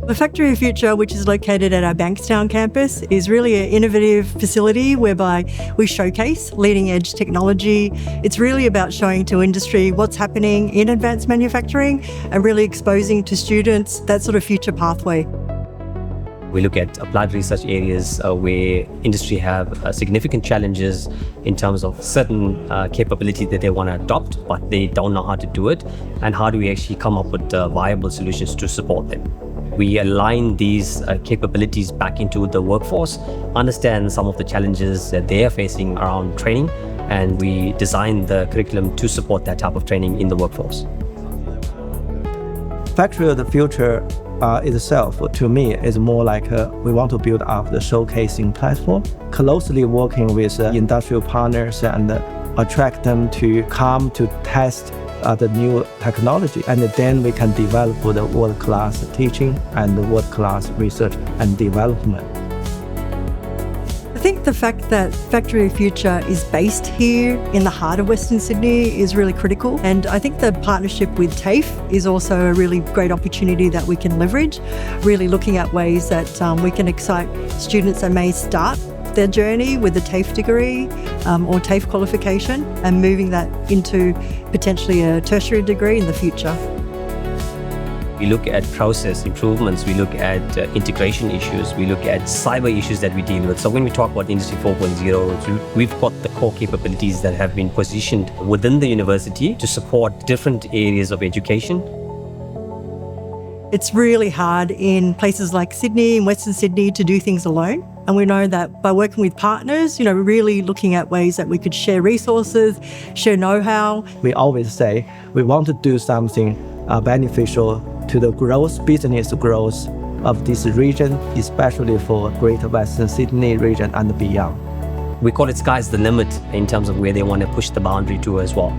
The Factory of Future, which is located at our Bankstown campus, is really an innovative facility whereby we showcase leading edge technology. It's really about showing to industry what's happening in advanced manufacturing and really exposing to students that sort of future pathway. We look at applied research areas where industry have significant challenges in terms of certain capability that they want to adopt, but they don't know how to do it, and how do we actually come up with viable solutions to support them. We align these capabilities back into the workforce, understand some of the challenges that they are facing around training, and we design the curriculum to support that type of training in the workforce. Factory of the Future itself, to me, is more like we want to build up the showcasing platform, closely working with industrial partners and attract them to come to test the new technology, and then we can develop the world-class teaching and the world-class research and development. I think the fact that Factory of Future is based here in the heart of Western Sydney is really critical, and I think the partnership with TAFE is also a really great opportunity that we can leverage, really looking at ways that we can excite students that may start their journey with a TAFE degree or TAFE qualification and moving that into potentially a tertiary degree in the future. We look at process improvements, we look at integration issues, we look at cyber issues that we deal with. So when we talk about Industry 4.0, we've got the core capabilities that have been positioned within the university to support different areas of education. It's really hard in places like Sydney and Western Sydney to do things alone. And we know that by working with partners, really looking at ways that we could share resources, share know-how. We always say we want to do something beneficial to the business growth of this region, especially for Greater Western Sydney region and beyond. We call it sky's the limit in terms of where they want to push the boundary to as well.